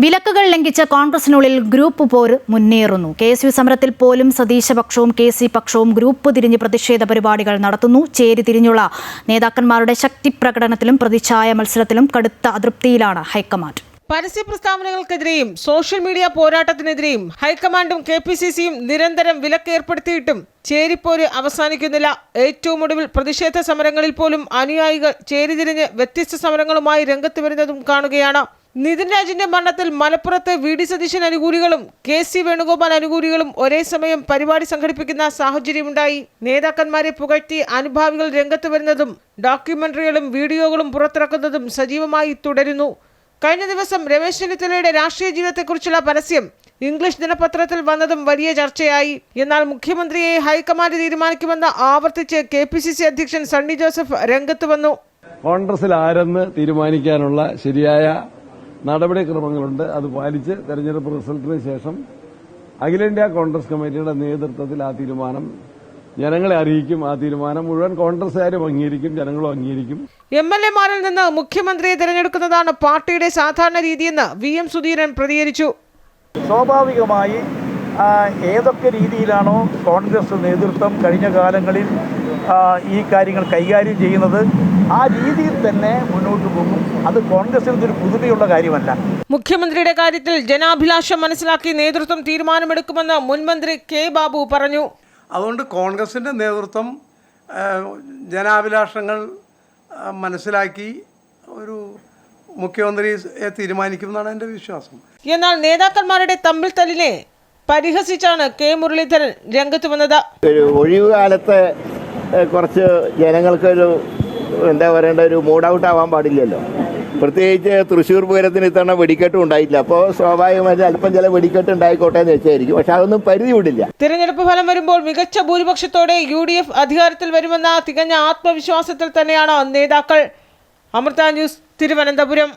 വിലക്കുകൾ ലംഘിച്ച കോൺഗ്രസിനുള്ളിൽ group പോര് മുന്നേറുന്നു. KSU സമരത്തിൽ പോലും സതീശപക്ഷവും കെ.സി പക്ഷവും ഗ്രൂപ്പ് തിരിഞ്ഞ് പ്രതിഷേധ പരിപാടികൾ നടത്തുന്നു. ചേരി തിരിഞ്ഞുള്ള നേതാക്കന്മാരുടെ ശക്തി പ്രകടനത്തിലും പ്രതിച്ഛായ മത്സരത്തിലും കടുത്ത അതൃപ്തിയിലാണ് ഹൈക്കമാൻഡ്. പരസ്യ പ്രസ്താവനകൾക്കെതിരെയും സോഷ്യൽ മീഡിയ പോരാട്ടത്തിനെതിരെയും ഹൈക്കമാൻഡും കെ.പി.സി.സിയും നിരന്തരം വിലക്ക് ഏർപ്പെടുത്തിയിട്ടും ചേരിപ്പോര് അവസാനിക്കുന്നില്ല. ഏറ്റവും ഒടുവിൽ പ്രതിഷേധ സമരങ്ങളിൽ പോലും അനുയായികൾ ചേരിതിരിഞ്ഞ് വ്യത്യസ്ത സമരങ്ങളുമായി രംഗത്ത് വരുന്നതും കാണുകയാണ്. നിതിൻ രാജിന്റെ മരണത്തിൽ മലപ്പുറത്ത് വി.ഡി. സതീശൻ അനുകൂലികളും കെ.സി. വേണുഗോപാൽ അനുകൂലികളും ഒരേ സമയം പരിപാടി സംഘടിപ്പിക്കുന്ന സാഹചര്യമുണ്ടായി. നേതാക്കന്മാരെ പുകഴ്ത്തി അനുഭാവികൾ രംഗത്ത് വരുന്നതും ഡോക്യുമെന്ററികളും വീഡിയോകളും പുറത്തിറക്കുന്നതും സജീവമായി തുടരുന്നു. കഴിഞ്ഞ ദിവസം രമേശ് ചെന്നിത്തലയുടെ രാഷ്ട്രീയ ജീവിതത്തെക്കുറിച്ചുള്ള പരസ്യം ഇംഗ്ലീഷ് ദിനപത്രത്തിൽ വന്നതും വലിയ ചർച്ചയായി. എന്നാൽ മുഖ്യമന്ത്രിയെ ഹൈക്കമാൻഡ് തീരുമാനിക്കുമെന്ന് ആവർത്തിച്ച് കെ.പി.സി.സി അധ്യക്ഷൻ സണ്ണി ജോസഫ് രംഗത്ത് വന്നു. കോൺഗ്രസിൽ ആരെന്ന് തീരുമാനിക്കാനുള്ള ശരിയായ നടപടിക്രമങ്ങളുണ്ട്. അത് പാലിച്ച് തെരഞ്ഞെടുപ്പ് റിസൾട്ടിന് ശേഷം അഖിലേന്ത്യാ കോൺഗ്രസ് കമ്മിറ്റിയുടെ നേതൃത്വത്തിൽ ആ തീരുമാനം ജനങ്ങളെ അറിയിക്കും. ആ തീരുമാനം മുഴുവൻ കോൺഗ്രസുകാരും അംഗീകരിക്കും, ജനങ്ങളും അംഗീകരിക്കും. എം.എൽ.എമാരിൽ നിന്ന് മുഖ്യമന്ത്രിയെ തെരഞ്ഞെടുക്കുന്നതാണ് പാർട്ടിയുടെ സാധാരണ രീതിയെന്ന് വി.എം. സുധീരൻ പ്രതികരിച്ചു. സ്വാഭാവികമായി ഏതൊക്കെ രീതിയിലാണോ കോൺഗ്രസ് നേതൃത്വം കഴിഞ്ഞ കാലങ്ങളിൽ ഈ കാര്യങ്ങൾ കൈകാര്യം ചെയ്യുന്നത്, ആ രീതിയിൽ തന്നെ മുന്നോട്ട് പോകും. അത് കോൺഗ്രസിന് ഒരു പുതുമയുള്ള കാര്യമല്ല. മുഖ്യമന്ത്രിയുടെ കാര്യത്തിൽ ജനാഭിലാഷം മനസ്സിലാക്കി നേതൃത്വം തീരുമാനമെടുക്കുമെന്ന് മുൻമന്ത്രി കെ ബാബു പറഞ്ഞു. അതുകൊണ്ട് കോൺഗ്രസിൻ്റെ നേതൃത്വം ജനാഭിലാഷങ്ങൾ മനസ്സിലാക്കി ഒരു മുഖ്യമന്ത്രിയെ തീരുമാനിക്കുമെന്നാണ് എൻ്റെ വിശ്വാസം. എന്നാൽ നേതാക്കന്മാരുടെ തമ്മിൽ തല്ലിനെ പരിഹസിച്ചാണ് കെ മുരളീധരൻ രംഗത്ത് വന്നത്. ഒരു ഒഴിവുകാലത്തെ കുറച്ച് ജനങ്ങൾക്കൊരു എന്താ പറയേണ്ട ഒരു മൂഡ് ഔട്ട് ആവാൻ പാടില്ലല്ലോ. പ്രത്യേകിച്ച് തൃശ്ശൂർ പൂരത്തിന് ഇത്തവണ വെടിക്കെട്ടും ഉണ്ടായില്ല. അപ്പോൾ സ്വാഭാവികമായിട്ട് അല്പം ചില വെടിക്കെട്ട് ഉണ്ടായിക്കോട്ടെ എന്ന് വെച്ചായിരിക്കും. പക്ഷെ അതൊന്നും പരിധി വിടില്ല. തിരഞ്ഞെടുപ്പ് ഫലം വരുമ്പോൾ മികച്ച ഭൂരിപക്ഷത്തോടെ UDF അധികാരത്തിൽ വരുമെന്ന തികഞ്ഞ ആത്മവിശ്വാസത്തിൽ തന്നെയാണ് നേതാക്കൾ. അമൃത ന്യൂസ്, തിരുവനന്തപുരം.